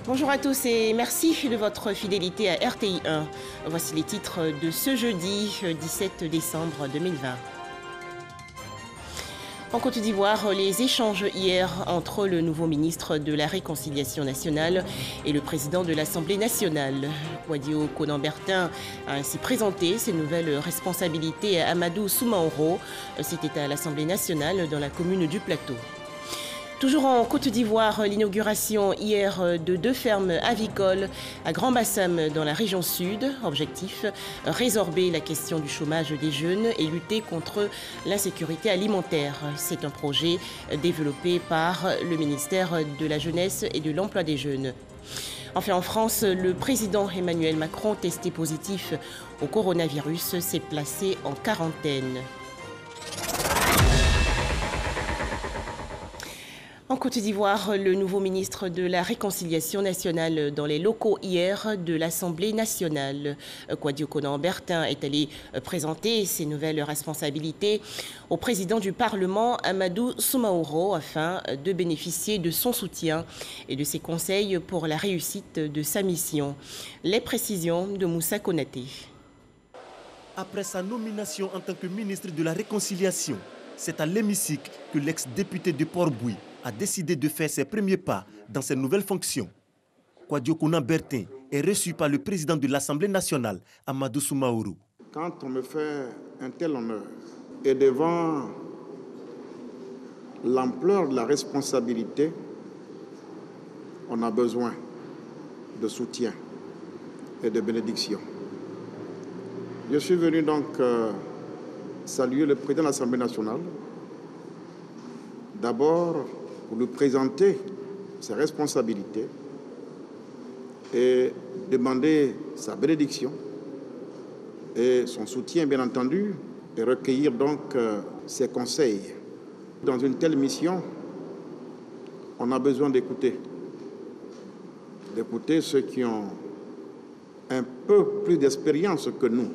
Bonjour à tous et merci de votre fidélité à RTI 1. Voici les titres de ce jeudi 17 décembre 2020. En Côte d'Ivoire, les échanges hier entre le nouveau ministre de la Réconciliation nationale et le président de l'Assemblée nationale. Kwadio Konan-Bertin a ainsi présenté ses nouvelles responsabilités à Amadou Soumaoro. C'était à l'Assemblée nationale dans la commune du Plateau. Toujours en Côte d'Ivoire, l'inauguration hier de 2 fermes avicoles à Grand Bassam dans la région sud. Objectif, résorber la question du chômage des jeunes et lutter contre l'insécurité alimentaire. C'est un projet développé par le ministère de la Jeunesse et de l'Emploi des Jeunes. Enfin, en France, le président Emmanuel Macron, testé positif au coronavirus, s'est placé en quarantaine. En Côte d'Ivoire, le nouveau ministre de la Réconciliation nationale dans les locaux hier de l'Assemblée nationale. Kwadio Konan-Bertin est allé présenter ses nouvelles responsabilités au président du Parlement, Amadou Soumaoro, afin de bénéficier de son soutien et de ses conseils pour la réussite de sa mission. Les précisions de Moussa Konaté. Après sa nomination en tant que ministre de la Réconciliation, c'est à l'hémicycle que l'ex-député de Port-Bouilly a décidé de faire ses premiers pas dans ses nouvelles fonctions. Kwadio Konan-Bertin est reçu par le président de l'Assemblée nationale, Amadou Soumaoro. Quand on me fait un tel honneur et devant l'ampleur de la responsabilité, on a besoin de soutien et de bénédiction. Je suis venu donc saluer le président de l'Assemblée nationale, d'abord pour lui présenter ses responsabilités et demander sa bénédiction et son soutien, bien entendu, et recueillir donc ses conseils. Dans une telle mission, on a besoin d'écouter ceux qui ont un peu plus d'expérience que nous,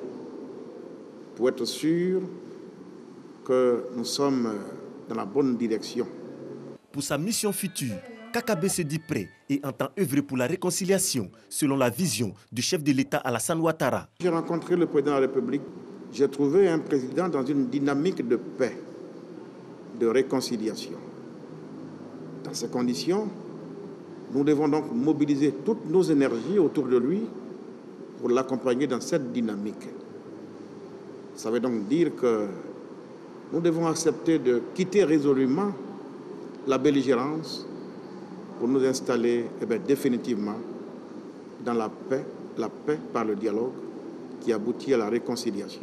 pour être sûr que nous sommes dans la bonne direction. Pour sa mission future, Kakabe se dit prêt et entend œuvrer pour la réconciliation selon la vision du chef de l'État Alassane Ouattara. J'ai rencontré le président de la République. J'ai trouvé un président dans une dynamique de paix, de réconciliation. Dans ces conditions, nous devons donc mobiliser toutes nos énergies autour de lui pour l'accompagner dans cette dynamique. Ça veut donc dire que nous devons accepter de quitter résolument la belligérance pour nous installer définitivement dans la paix par le dialogue qui aboutit à la réconciliation.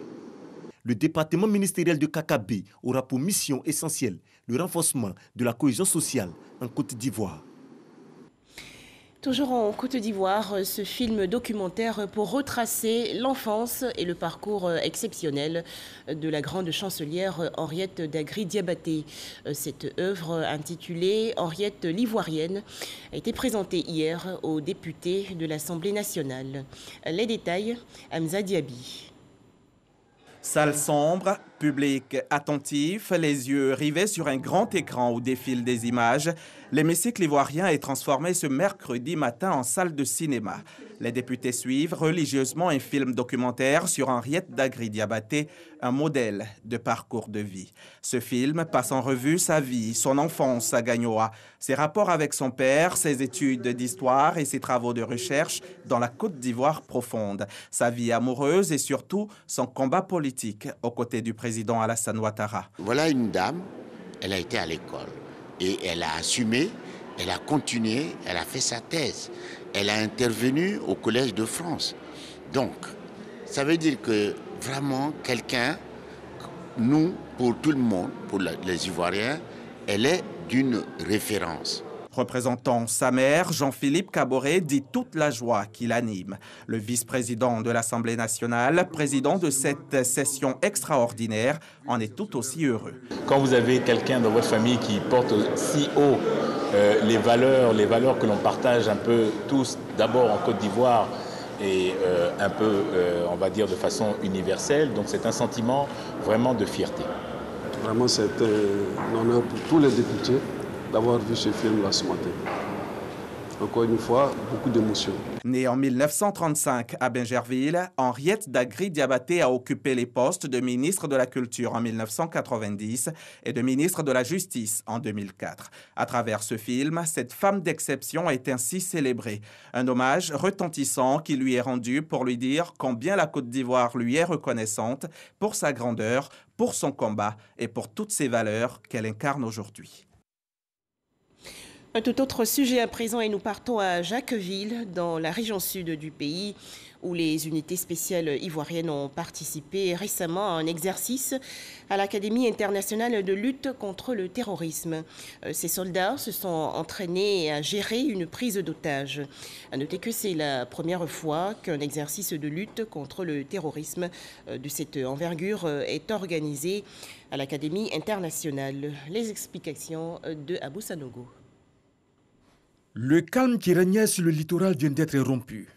Le département ministériel de Kakabe aura pour mission essentielle le renforcement de la cohésion sociale en Côte d'Ivoire. Toujours en Côte d'Ivoire, ce film documentaire pour retracer l'enfance et le parcours exceptionnel de la grande chancelière Henriette Dagri-Diabaté. Cette œuvre intitulée Henriette l'Ivoirienne a été présentée hier aux députés de l'Assemblée nationale. Les détails, Hamza Diaby. Salle sombre, public attentif, les yeux rivés sur un grand écran où défilent des images, l'hémicycle ivoirien est transformé ce mercredi matin en salle de cinéma. Les députés suivent religieusement un film documentaire sur Henriette Dagri-Diabaté, un modèle de parcours de vie. Ce film passe en revue sa vie, son enfance à Gagnoa, ses rapports avec son père, ses études d'histoire et ses travaux de recherche dans la Côte d'Ivoire profonde, sa vie amoureuse et surtout son combat politique aux côtés du président Alassane Ouattara. Voilà une dame, elle a été à l'école et elle a assumé, elle a continué, elle a fait sa thèse. Elle a intervenu au Collège de France. Donc, ça veut dire que vraiment quelqu'un, nous, pour tout le monde, pour les Ivoiriens, elle est d'une référence. Représentant sa mère, Jean-Philippe Caboret dit toute la joie qui l'anime. Le vice-président de l'Assemblée nationale, président de cette session extraordinaire, en est tout aussi heureux. Quand vous avez quelqu'un dans votre famille qui porte si haut les valeurs que l'on partage un peu tous, d'abord en Côte d'Ivoire et un peu, on va dire, de façon universelle, donc c'est un sentiment vraiment de fierté. Vraiment, c'est un honneur pour tous les députés d'avoir vu ce film-là ce matin. encore une fois, beaucoup d'émotions. Née en 1935 à Bingerville, Henriette Dagri-Diabaté a occupé les postes de ministre de la Culture en 1990 et de ministre de la Justice en 2004. À travers ce film, cette femme d'exception est ainsi célébrée. Un hommage retentissant qui lui est rendu pour lui dire combien la Côte d'Ivoire lui est reconnaissante pour sa grandeur, pour son combat et pour toutes ces valeurs qu'elle incarne aujourd'hui. Un tout autre sujet à présent et nous partons à Jacquesville, dans la région sud du pays, où les unités spéciales ivoiriennes ont participé récemment à un exercice à l'Académie internationale de lutte contre le terrorisme. Ces soldats se sont entraînés à gérer une prise d'otages. À noter que c'est la première fois qu'un exercice de lutte contre le terrorisme de cette envergure est organisé à l'Académie internationale. Les explications de Abou Sanogo. Le calme qui régnait sur le littoral vient d'être rompu.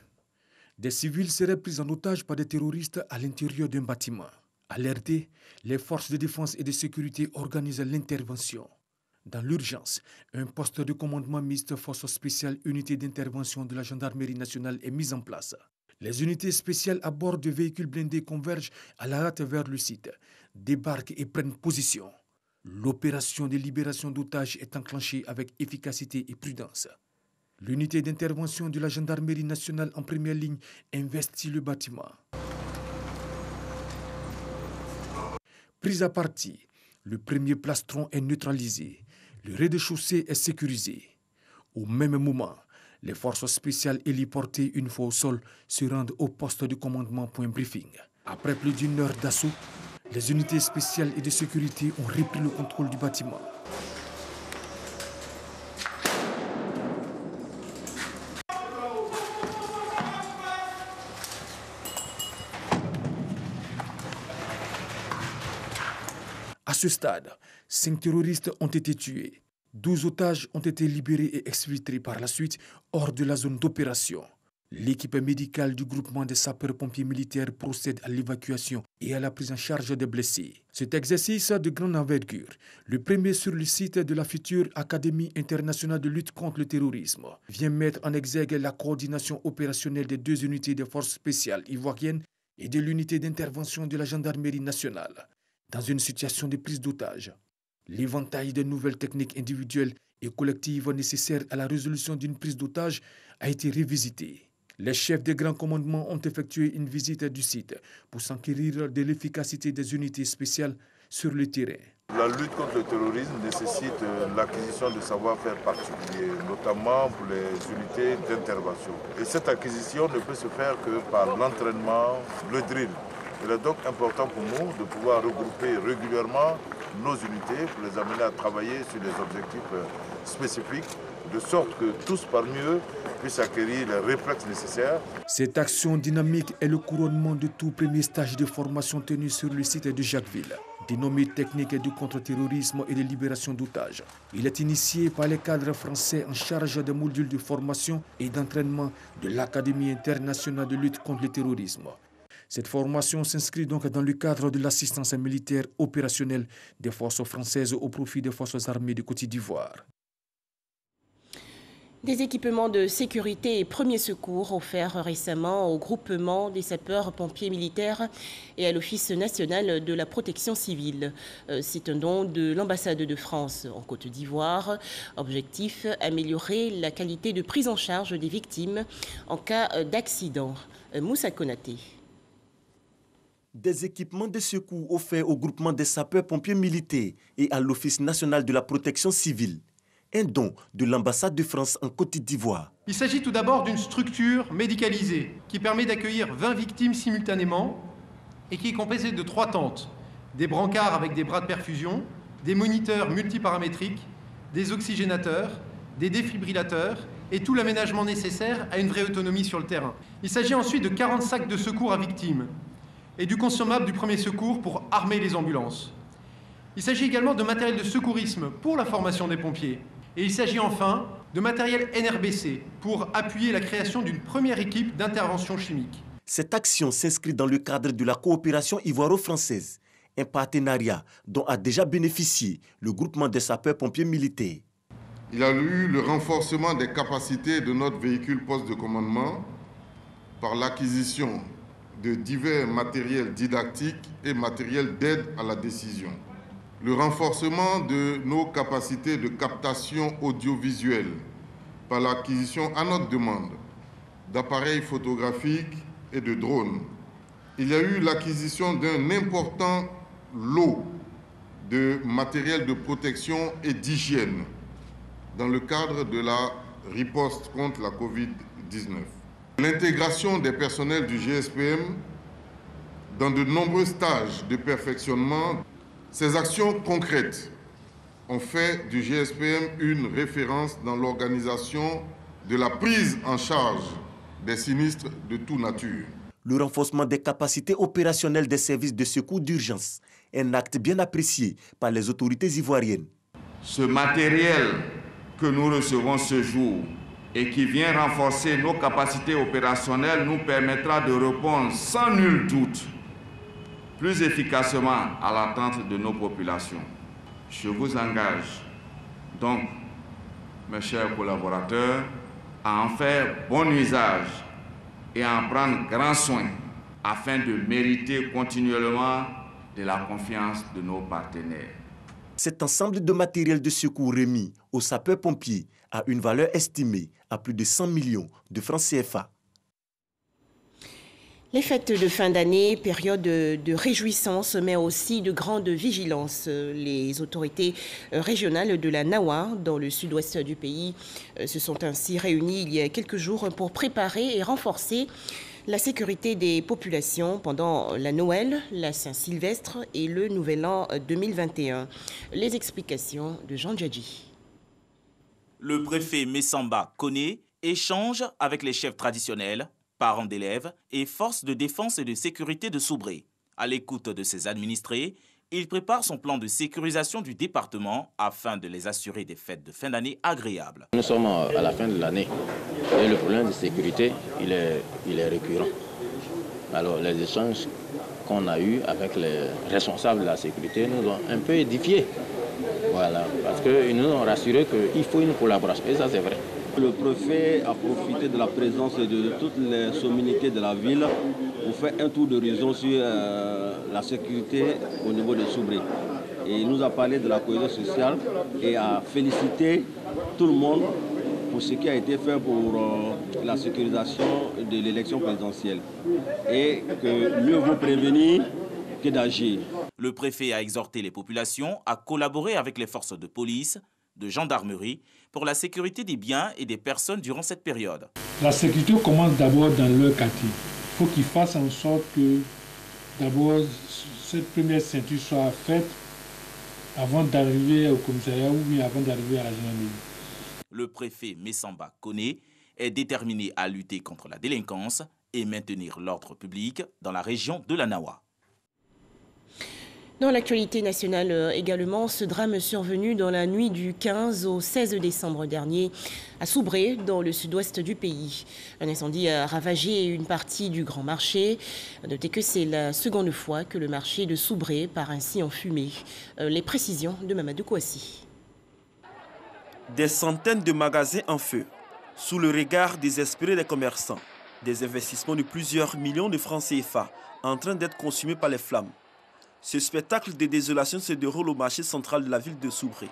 Des civils seraient pris en otage par des terroristes à l'intérieur d'un bâtiment. Alertés, les forces de défense et de sécurité organisent l'intervention. Dans l'urgence, un poste de commandement mixte force spéciale unité d'intervention de la gendarmerie nationale est mis en place. Les unités spéciales à bord de véhicules blindés convergent à la hâte vers le site, débarquent et prennent position. L'opération de libération d'otages est enclenchée avec efficacité et prudence. L'unité d'intervention de la gendarmerie nationale en première ligne investit le bâtiment. Pris à partie, le premier plastron est neutralisé. Le rez-de-chaussée est sécurisé. Au même moment, les forces spéciales héliportées une fois au sol se rendent au poste de commandement point briefing. Après plus d'une heure d'assaut, les unités spéciales et de sécurité ont repris le contrôle du bâtiment. À ce stade, 5 terroristes ont été tués. 12 otages ont été libérés et exfiltrés par la suite hors de la zone d'opération. L'équipe médicale du groupement des sapeurs-pompiers militaires procède à l'évacuation et à la prise en charge des blessés. Cet exercice de grande envergure, le premier sur le site de la future Académie internationale de lutte contre le terrorisme, vient mettre en exergue la coordination opérationnelle des 2 unités des forces spéciales ivoiriennes et de l'unité d'intervention de la gendarmerie nationale dans une situation de prise d'otage. L'éventail de nouvelles techniques individuelles et collectives nécessaires à la résolution d'une prise d'otage a été revisité. Les chefs des grands commandements ont effectué une visite du site pour s'enquérir de l'efficacité des unités spéciales sur le terrain. La lutte contre le terrorisme nécessite l'acquisition de savoir-faire particuliers, notamment pour les unités d'intervention. Et cette acquisition ne peut se faire que par l'entraînement, le drill. Il est donc important pour nous de pouvoir regrouper régulièrement nos unités pour les amener à travailler sur des objectifs spécifiques, de sorte que tous parmi eux puissent acquérir les réflexes nécessaires. Cette action dynamique est le couronnement de tout premier stage de formation tenu sur le site de Jacquesville, dénommé technique du contre-terrorisme et de libération d'otages. Il est initié par les cadres français en charge des modules de formation et d'entraînement de l'Académie internationale de lutte contre le terrorisme. Cette formation s'inscrit donc dans le cadre de l'assistance militaire opérationnelle des forces françaises au profit des forces armées de Côte d'Ivoire. Des équipements de sécurité et premiers secours offerts récemment au groupement des sapeurs-pompiers militaires et à l'Office national de la protection civile. C'est un don de l'ambassade de France en Côte d'Ivoire. Objectif, améliorer la qualité de prise en charge des victimes en cas d'accident. Moussa Konaté. Des équipements de secours offerts au groupement des sapeurs-pompiers militaires et à l'Office national de la protection civile. Un don de l'ambassade de France en Côte d'Ivoire. Il s'agit tout d'abord d'une structure médicalisée qui permet d'accueillir 20 victimes simultanément et qui est composée de 3 tentes, des brancards avec des bras de perfusion, des moniteurs multiparamétriques, des oxygénateurs, des défibrillateurs et tout l'aménagement nécessaire à une vraie autonomie sur le terrain. Il s'agit ensuite de 40 sacs de secours à victimes et du consommable du premier secours pour armer les ambulances. Il s'agit également de matériel de secourisme pour la formation des pompiers. Et il s'agit enfin de matériel NRBC pour appuyer la création d'une première équipe d'intervention chimique. Cette action s'inscrit dans le cadre de la coopération ivoiro-française, un partenariat dont a déjà bénéficié le groupement des sapeurs-pompiers militaires. Il y a eu le renforcement des capacités de notre véhicule poste de commandement par l'acquisition de divers matériels didactiques et matériels d'aide à la décision. Le renforcement de nos capacités de captation audiovisuelle par l'acquisition à notre demande d'appareils photographiques et de drones. Il y a eu l'acquisition d'un important lot de matériel de protection et d'hygiène dans le cadre de la riposte contre la Covid-19. L'intégration des personnels du GSPM dans de nombreux stages de perfectionnement, ces actions concrètes ont fait du GSPM une référence dans l'organisation de la prise en charge des sinistres de toute nature. Le renforcement des capacités opérationnelles des services de secours d'urgence est un acte bien apprécié par les autorités ivoiriennes. Ce matériel que nous recevons ce jour et qui vient renforcer nos capacités opérationnelles nous permettra de répondre sans nul doute plus efficacement à l'attente de nos populations. Je vous engage donc, mes chers collaborateurs, à en faire bon usage et à en prendre grand soin afin de mériter continuellement de la confiance de nos partenaires. Cet ensemble de matériel de secours remis aux sapeurs-pompiers a une valeur estimée à plus de 100 millions de francs CFA. Les fêtes de fin d'année, période de réjouissance, mais aussi de grande vigilance. Les autorités régionales de la Nawa, dans le sud-ouest du pays, se sont ainsi réunies il y a quelques jours pour préparer et renforcer la sécurité des populations pendant la Noël, la Saint-Sylvestre et le Nouvel An 2021. Les explications de Jean Djadji. Le préfet Messamba Koné échange avec les chefs traditionnels, parents d'élèves et forces de défense et de sécurité de Soubré. À l'écoute de ses administrés, il prépare son plan de sécurisation du département afin de les assurer des fêtes de fin d'année agréables. Nous sommes à la fin de l'année et le problème de sécurité, il est récurrent. Alors les échanges qu'on a eus avec les responsables de la sécurité nous ont un peu édifiés. Voilà, parce qu'ils nous ont rassuré qu'il faut une collaboration, et ça c'est vrai. Le préfet a profité de la présence de toutes les sommelités de la ville pour faire un tour d'horizon sur la sécurité au niveau de Soubré. Et il nous a parlé de la cohésion sociale et a félicité tout le monde pour ce qui a été fait pour la sécurisation de l'élection présidentielle. Et que mieux vaut prévenir que d'agir. Le préfet a exhorté les populations à collaborer avec les forces de police, de gendarmerie pour la sécurité des biens et des personnes durant cette période. La sécurité commence d'abord dans leur quartier. Il faut qu'ils fassent en sorte que d'abord cette première ceinture soit faite avant d'arriver au commissariat ou bien avant d'arriver à la gendarmerie. Le préfet Messamba Koné est déterminé à lutter contre la délinquance et maintenir l'ordre public dans la région de la Nawa. Dans l'actualité nationale également, ce drame survenu dans la nuit du 15 au 16 décembre dernier à Soubré, dans le sud-ouest du pays. Un incendie a ravagé une partie du grand marché. Notez que c'est la seconde fois que le marché de Soubré part ainsi en fumée. Les précisions de Mamadou Kouassi. Des centaines de magasins en feu, sous le regard désespéré des commerçants. Des investissements de plusieurs millions de francs CFA en train d'être consumés par les flammes. Ce spectacle de désolation se déroule au marché central de la ville de Soubré.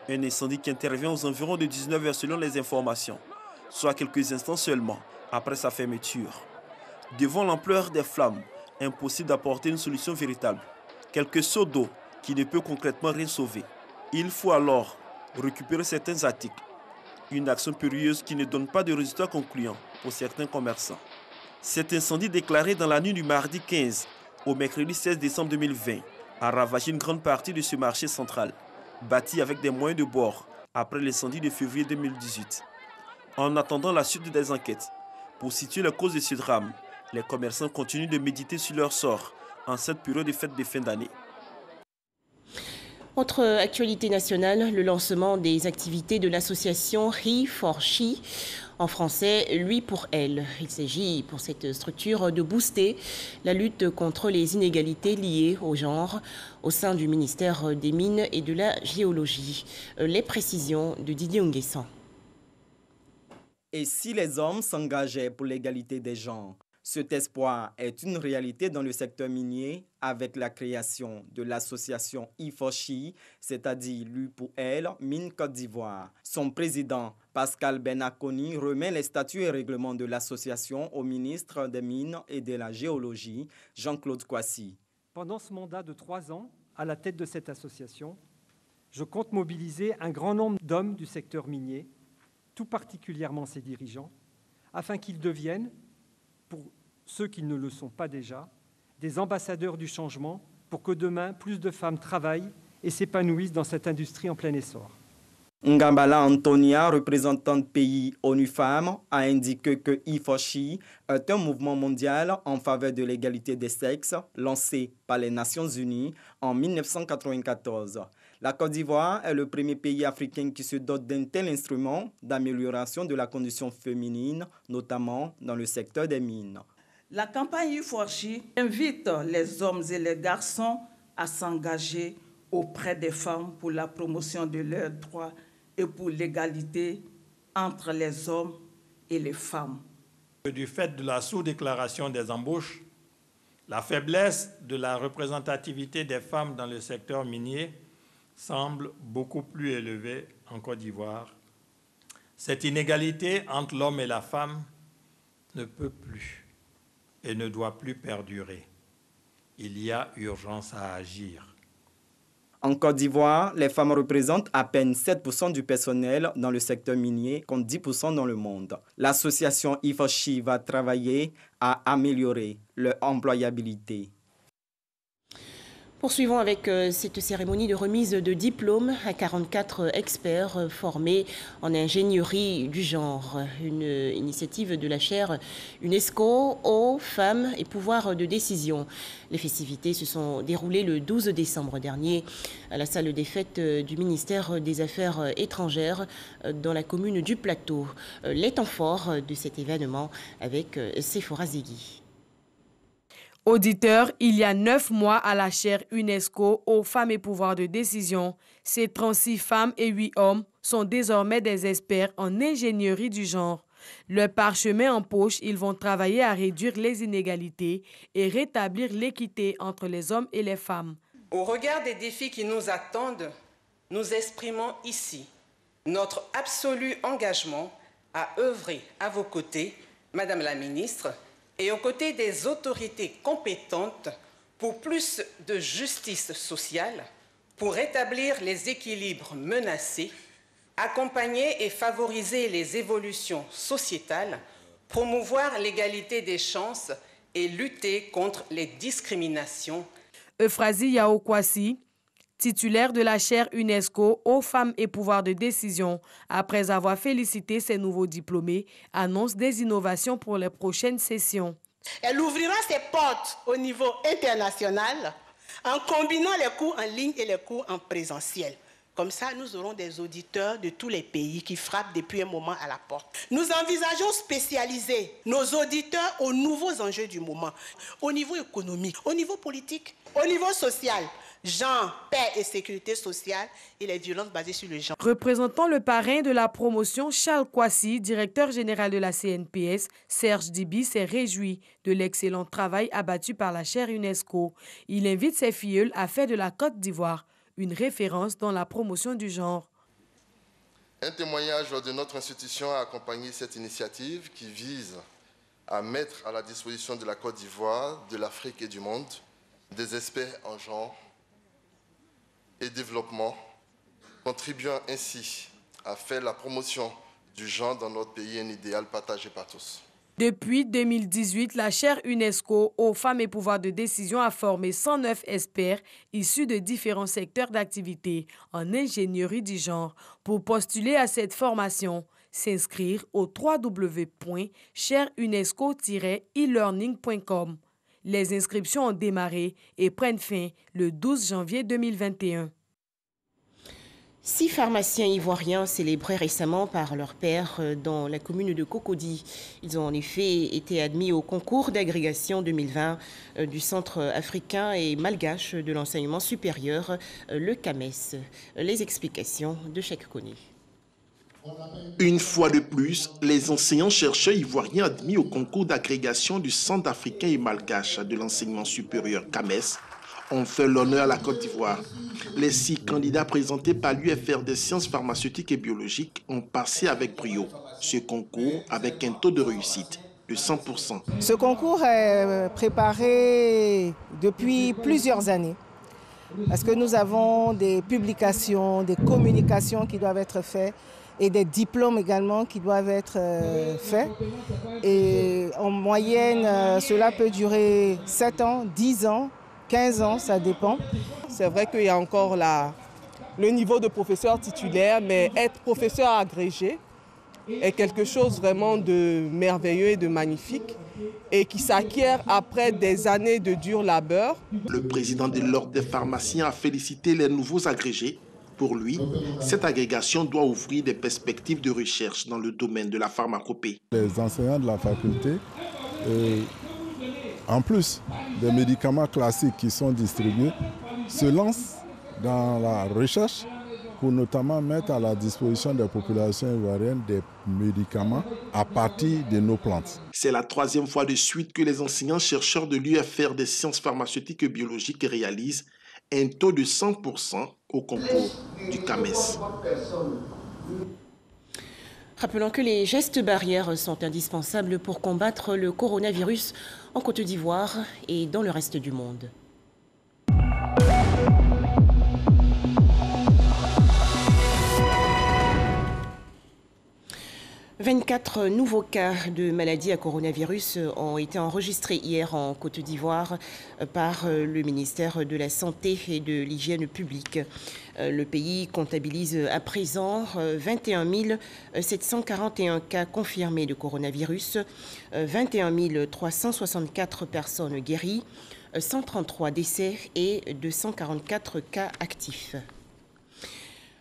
Un incendie qui intervient aux environs de 19h selon les informations, soit quelques instants seulement après sa fermeture. Devant l'ampleur des flammes, impossible d'apporter une solution véritable. Quelques seaux d'eau qui ne peut concrètement rien sauver. Il faut alors récupérer certains articles. Une action périlleuse qui ne donne pas de résultats concluants pour certains commerçants. Cet incendie déclaré dans la nuit du mardi 15 au mercredi 16 décembre 2020 a ravagé une grande partie de ce marché central, bâti avec des moyens de bord après l'incendie de février 2018. En attendant la suite des enquêtes, pour situer la cause de ce drame, les commerçants continuent de méditer sur leur sort en cette période de fête de fin d'année. Autre actualité nationale, le lancement des activités de l'association He4She, en français, lui pour elle. Il s'agit pour cette structure de booster la lutte contre les inégalités liées au genre au sein du ministère des Mines et de la Géologie. Les précisions de Didier Nguessan. Et si les hommes s'engageaient pour l'égalité des genres? Cet espoir est une réalité dans le secteur minier avec la création de l'association He4She, c'est-à-dire lui pour elle, Mines Côte d'Ivoire. Son président, Pascal Benakoni, remet les statuts et règlements de l'association au ministre des Mines et de la Géologie, Jean-Claude Kouassi. Pendant ce mandat de 3 ans, à la tête de cette association, je compte mobiliser un grand nombre d'hommes du secteur minier, tout particulièrement ses dirigeants, afin qu'ils deviennent, pour ceux qui ne le sont pas déjà, des ambassadeurs du changement pour que demain, plus de femmes travaillent et s'épanouissent dans cette industrie en plein essor. Ngambala Antonia, représentante pays ONU Femmes, a indiqué que He4She est un mouvement mondial en faveur de l'égalité des sexes lancé par les Nations Unies en 1994. La Côte d'Ivoire est le premier pays africain qui se dote d'un tel instrument d'amélioration de la condition féminine, notamment dans le secteur des mines. La campagne He4She invite les hommes et les garçons à s'engager auprès des femmes pour la promotion de leurs droits et pour l'égalité entre les hommes et les femmes. Du fait de la sous-déclaration des embauches, la faiblesse de la représentativité des femmes dans le secteur minier semble beaucoup plus élevée en Côte d'Ivoire. Cette inégalité entre l'homme et la femme ne peut plus et ne doit plus perdurer. Il y a urgence à agir. En Côte d'Ivoire, les femmes représentent à peine 7% du personnel dans le secteur minier, contre 10% dans le monde. L'association He4She va travailler à améliorer leur employabilité. Poursuivons avec cette cérémonie de remise de diplômes à 44 experts formés en ingénierie du genre. Une initiative de la chaire UNESCO aux femmes et pouvoir de décision. Les festivités se sont déroulées le 12 décembre dernier à la salle des fêtes du ministère des Affaires étrangères dans la commune du Plateau. Les temps forts de cet événement avec Sephora Zegui. Auditeur, il y a 9 mois à la chaire UNESCO aux femmes et pouvoirs de décision, ces 36 femmes et 8 hommes sont désormais des experts en ingénierie du genre. Le parchemin en poche, ils vont travailler à réduire les inégalités et rétablir l'équité entre les hommes et les femmes. Au regard des défis qui nous attendent, nous exprimons ici notre absolu engagement à œuvrer à vos côtés, Madame la Ministre, et aux côtés des autorités compétentes pour plus de justice sociale, pour rétablir les équilibres menacés, accompagner et favoriser les évolutions sociétales, promouvoir l'égalité des chances et lutter contre les discriminations. Euphrasie Yao Kouassi, titulaire de la chaire UNESCO aux femmes et pouvoirs de décision, après avoir félicité ses nouveaux diplômés, annonce des innovations pour les prochaines sessions. Elle ouvrira ses portes au niveau international en combinant les cours en ligne et les cours en présentiel. Comme ça, nous aurons des auditeurs de tous les pays qui frappent depuis un moment à la porte. Nous envisageons spécialiser nos auditeurs aux nouveaux enjeux du moment, au niveau économique, au niveau politique, au niveau social. Genre, paix et sécurité sociale et les violences basées sur le genre. Représentant le parrain de la promotion, Charles Kouassi, directeur général de la CNPS, Serge Dibi s'est réjoui de l'excellent travail abattu par la chaire UNESCO. Il invite ses filleuls à faire de la Côte d'Ivoire une référence dans la promotion du genre. Un témoignage de notre institution a accompagné cette initiative qui vise à mettre à la disposition de la Côte d'Ivoire, de l'Afrique et du monde des experts en genre et développement, contribuant ainsi à faire la promotion du genre dans notre pays, un idéal partagé par tous. Depuis 2018, la chaire UNESCO aux femmes et pouvoirs de décision a formé 109 experts issus de différents secteurs d'activité en ingénierie du genre. Pour postuler à cette formation, s'inscrire au www.chairunesco-elearning.com. Les inscriptions ont démarré et prennent fin le 12 janvier 2021. 6 pharmaciens ivoiriens célébrés récemment par leur père dans la commune de Cocody. Ils ont en effet été admis au concours d'agrégation 2020 du Centre africain et malgache de l'enseignement supérieur, le CAMES. Les explications de Cheikh Koné. Une fois de plus, les enseignants-chercheurs ivoiriens admis au concours d'agrégation du Centre africain et malgache de l'enseignement supérieur CAMES ont fait l'honneur à la Côte d'Ivoire. Les 6 candidats présentés par l'UFR des sciences pharmaceutiques et biologiques ont passé avec brio ce concours avec un taux de réussite de 100%. Ce concours est préparé depuis plusieurs années parce que nous avons des publications, des communications qui doivent être faites et des diplômes également qui doivent être faits. Et en moyenne, cela peut durer 7 ans, 10 ans, 15 ans, ça dépend. C'est vrai qu'il y a encore le niveau de professeur titulaire, mais être professeur agrégé est quelque chose vraiment de merveilleux et de magnifique et qui s'acquiert après des années de dur labeur. Le président de l'Ordre des pharmaciens a félicité les nouveaux agrégés. Pour lui, cette agrégation doit ouvrir des perspectives de recherche dans le domaine de la pharmacopée. Les enseignants de la faculté, en plus des médicaments classiques qui sont distribués, se lancent dans la recherche pour notamment mettre à la disposition des populations ivoiriennes des médicaments à partir de nos plantes. C'est la 3e fois de suite que les enseignants-chercheurs de l'UFR des sciences pharmaceutiques et biologiques réalisent un taux de 100% au concours du CAMES. Rappelons que les gestes barrières sont indispensables pour combattre le coronavirus en Côte d'Ivoire et dans le reste du monde. « 24 nouveaux cas de maladie à coronavirus ont été enregistrés hier en Côte d'Ivoire par le ministère de la Santé et de l'Hygiène publique. Le pays comptabilise à présent 21 741 cas confirmés de coronavirus, 21 364 personnes guéries, 133 décès et 244 cas actifs.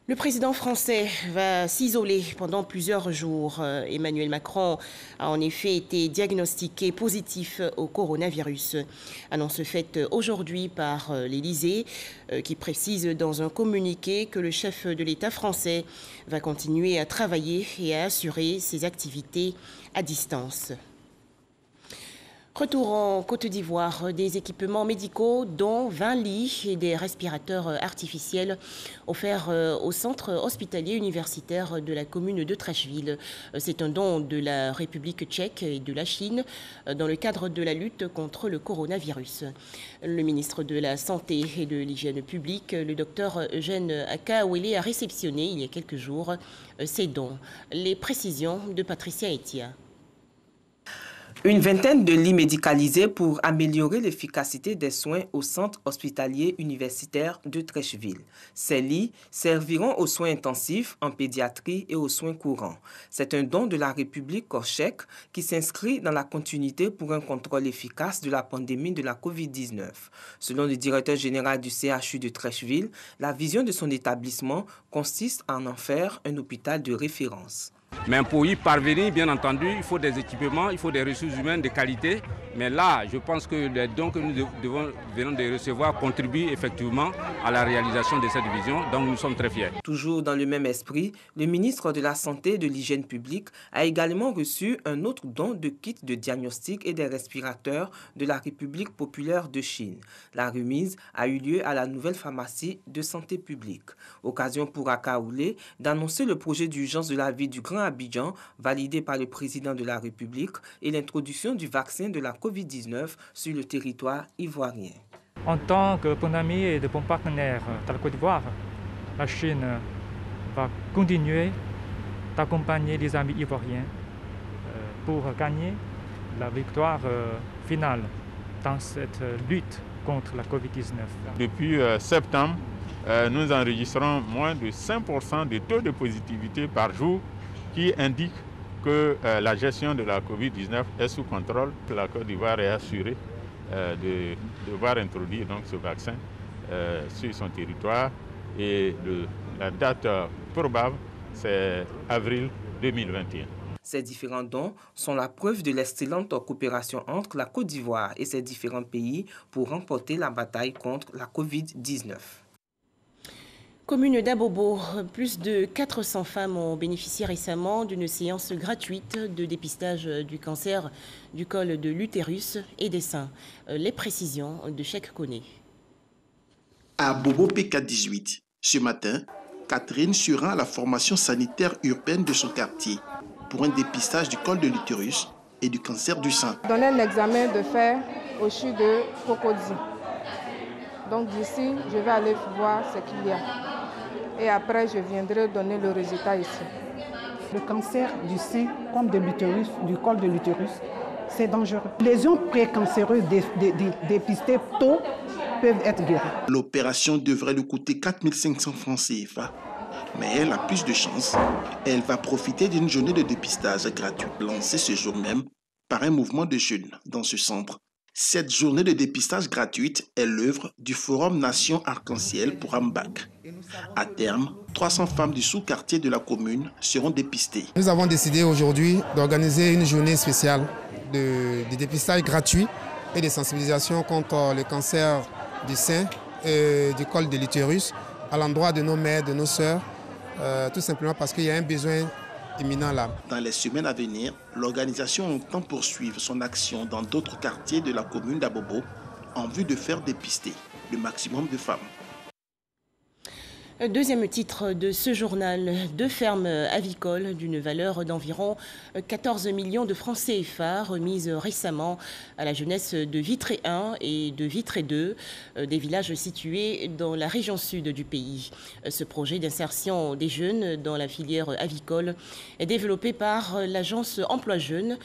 Le président français va s'isoler pendant plusieurs jours. Emmanuel Macron a en effet été diagnostiqué positif au coronavirus. Annonce faite aujourd'hui par l'Élysée qui précise dans un communiqué que le chef de l'État français va continuer à travailler et à assurer ses activités à distance. Retour en Côte d'Ivoire, des équipements médicaux dont 20 lits et des respirateurs artificiels offerts au centre hospitalier universitaire de la commune de Treichville. C'est un don de la République tchèque et de la Chine dans le cadre de la lutte contre le coronavirus. Le ministre de la Santé et de l'Hygiène publique, le docteur Eugène Akaouélé, a réceptionné il y a quelques jours ces dons. Les précisions de Patricia Etia. Une vingtaine de lits médicalisés pour améliorer l'efficacité des soins au centre hospitalier universitaire de Treichville. Ces lits serviront aux soins intensifs en pédiatrie et aux soins courants. C'est un don de la République tchèque qui s'inscrit dans la continuité pour un contrôle efficace de la pandémie de la COVID-19. Selon le directeur général du CHU de Treichville, la vision de son établissement consiste à en faire un hôpital de référence. Mais pour y parvenir, bien entendu, il faut des équipements, il faut des ressources humaines de qualité. Mais là, je pense que les dons que nous venons de recevoir contribuent effectivement à la réalisation de cette vision. Donc nous sommes très fiers. Toujours dans le même esprit, le ministre de la Santé et de l'Hygiène publique a également reçu un autre don de kits de diagnostic et des respirateurs de la République populaire de Chine. La remise a eu lieu à la nouvelle pharmacie de santé publique. Occasion pour Akaoulé d'annoncer le projet d'urgence de la ville du Grand Abidjan, validé par le président de la République, et l'introduction du vaccin de la COVID-19 sur le territoire ivoirien. En tant que bon ami et de bon partenaire de la Côte d'Ivoire, la Chine va continuer d'accompagner les amis ivoiriens pour gagner la victoire finale dans cette lutte contre la COVID-19. Depuis septembre, nous enregistrons moins de 5% de taux de positivité par jour qui indique que la gestion de la COVID-19 est sous contrôle. La Côte d'Ivoire est assurée de devoir introduire donc ce vaccin sur son territoire et La date probable, c'est avril 2021. Ces différents dons sont la preuve de l'excellente coopération entre la Côte d'Ivoire et ces différents pays pour remporter la bataille contre la Covid-19. Commune d'Abobo, plus de 400 femmes ont bénéficié récemment d'une séance gratuite de dépistage du cancer du col de l'utérus et des seins. Les précisions de Cheikh Koné. À Bobo PK18, ce matin, Catherine se rend à la formation sanitaire urbaine de son quartier pour un dépistage du col de l'utérus et du cancer du sein. Donner un examen de fer au CHU de Cocody. Donc d'ici, je vais aller voir ce qu'il y a. Et après, je viendrai donner le résultat ici. Le cancer du sein comme de l'utérus, du col de l'utérus, c'est dangereux. Les lésions précancéreuses dépistées tôt peuvent être guéries. L'opération devrait lui coûter 4 500 francs CFA. Mais elle a plus de chance. Elle va profiter d'une journée de dépistage gratuite lancée ce jour même par un mouvement de jeunes dans ce centre. Cette journée de dépistage gratuite est l'œuvre du Forum Nation Arc-en-Ciel pour Ambak. À terme, 300 femmes du sous-quartier de la commune seront dépistées. Nous avons décidé aujourd'hui d'organiser une journée spéciale de dépistage gratuit et de sensibilisation contre le cancer du sein et du col de l'utérus à l'endroit de nos mères, de nos sœurs, tout simplement parce qu'il y a un besoin imminent là. Dans les semaines à venir, l'organisation entend poursuivre son action dans d'autres quartiers de la commune d'Abobo en vue de faire dépister le maximum de femmes. Deuxième titre de ce journal, 2 fermes avicoles d'une valeur d'environ 14 millions de francs CFA remises récemment à la jeunesse de Vitré 1 et de Vitré 2, des villages situés dans la région sud du pays. Ce projet d'insertion des jeunes dans la filière avicole est développé par l'agence Emploi Jeunes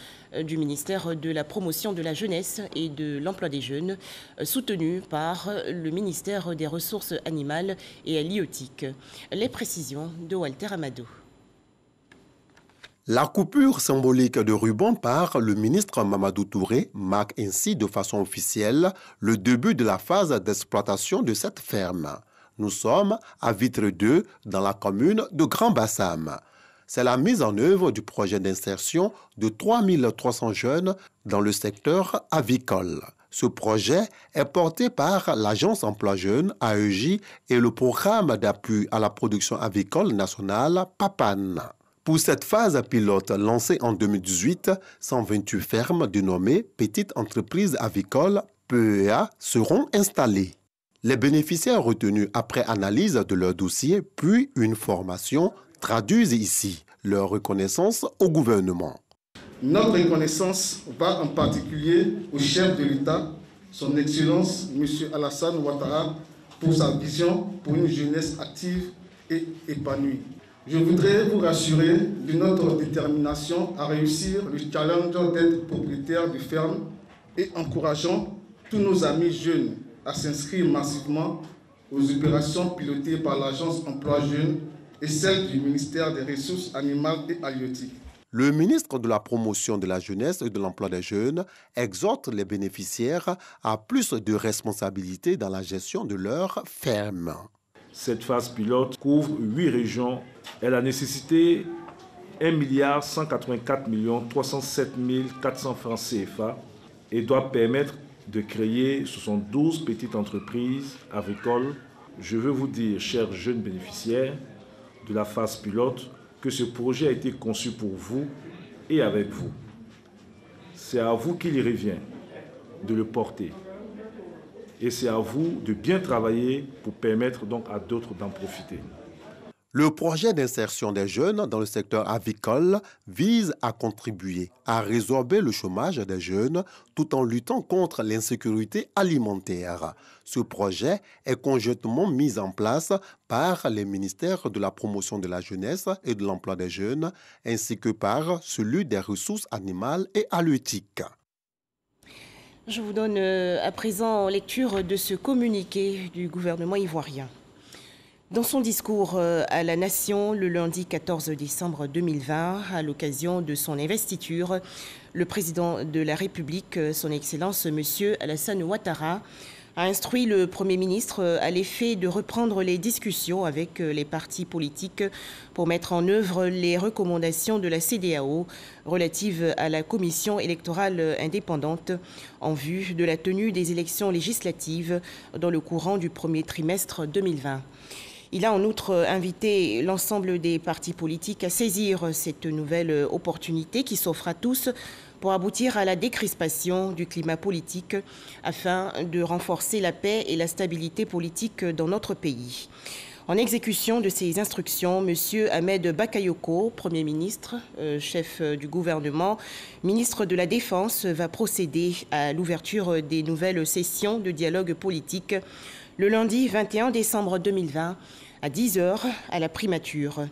du ministère de la Promotion de la Jeunesse et de l'Emploi des Jeunes, soutenu par le ministère des Ressources animales et halieutiques. Les précisions de Walter Amadou. La coupure symbolique de ruban par le ministre Mamadou Touré marque ainsi de façon officielle le début de la phase d'exploitation de cette ferme. Nous sommes à Vitre 2 dans la commune de Grand Bassam. C'est la mise en œuvre du projet d'insertion de 3300 jeunes dans le secteur avicole. Ce projet est porté par l'Agence Emploi Jeunes, AEJ, et le programme d'appui à la production avicole nationale, PAPAN. Pour cette phase pilote lancée en 2018, 128 fermes dénommées Petites Entreprises Avicoles, PEA, seront installées. Les bénéficiaires retenus après analyse de leur dossier, puis une formation, traduisent ici leur reconnaissance au gouvernement. Notre reconnaissance va en particulier au chef de l'État, son Excellence M. Alassane Ouattara, pour sa vision pour une jeunesse active et épanouie. Je voudrais vous rassurer de notre détermination à réussir le challenge d'être propriétaire de fermes et encourageant tous nos amis jeunes à s'inscrire massivement aux opérations pilotées par l'Agence Emploi Jeunes et celles du ministère des Ressources animales et halieutiques. Le ministre de la Promotion de la Jeunesse et de l'Emploi des Jeunes exhorte les bénéficiaires à plus de responsabilités dans la gestion de leurs fermes. Cette phase pilote couvre 8 régions. Elle a nécessité 1 184 307 400 francs CFA et doit permettre de créer 72 petites entreprises agricoles. Je veux vous dire, chers jeunes bénéficiaires de la phase pilote, que ce projet a été conçu pour vous et avec vous. C'est à vous qu'il revient de le porter. Et c'est à vous de bien travailler pour permettre donc à d'autres d'en profiter. Le projet d'insertion des jeunes dans le secteur avicole vise à contribuer à résorber le chômage des jeunes tout en luttant contre l'insécurité alimentaire. Ce projet est conjointement mis en place par les ministères de la Promotion de la Jeunesse et de l'Emploi des Jeunes ainsi que par celui des Ressources animales et halieutiques. Je vous donne à présent lecture de ce communiqué du gouvernement ivoirien. Dans son discours à la Nation le lundi 14 décembre 2020, à l'occasion de son investiture, le président de la République, son Excellence M. Alassane Ouattara, a instruit le Premier ministre à l'effet de reprendre les discussions avec les partis politiques pour mettre en œuvre les recommandations de la CEDEAO relatives à la commission électorale indépendante en vue de la tenue des élections législatives dans le courant du premier trimestre 2020. Il a en outre invité l'ensemble des partis politiques à saisir cette nouvelle opportunité qui s'offre à tous pour aboutir à la décrispation du climat politique afin de renforcer la paix et la stabilité politique dans notre pays. En exécution de ces instructions, M. Ahmed Bakayoko, Premier ministre, chef du gouvernement, ministre de la Défense, va procéder à l'ouverture des nouvelles sessions de dialogue politique le lundi 21 décembre 2020 à 10h à la primature.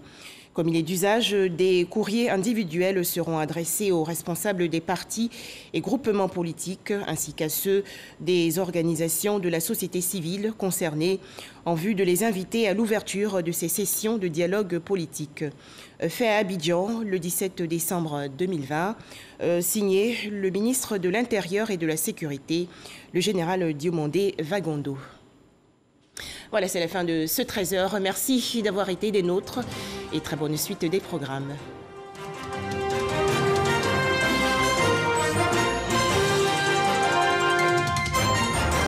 Comme il est d'usage, des courriers individuels seront adressés aux responsables des partis et groupements politiques ainsi qu'à ceux des organisations de la société civile concernées en vue de les inviter à l'ouverture de ces sessions de dialogue politique. Fait à Abidjan le 17 décembre 2020, signé le ministre de l'Intérieur et de la Sécurité, le général Diomandé Vagondo. Voilà, c'est la fin de ce 13h. Merci d'avoir été des nôtres et très bonne suite des programmes.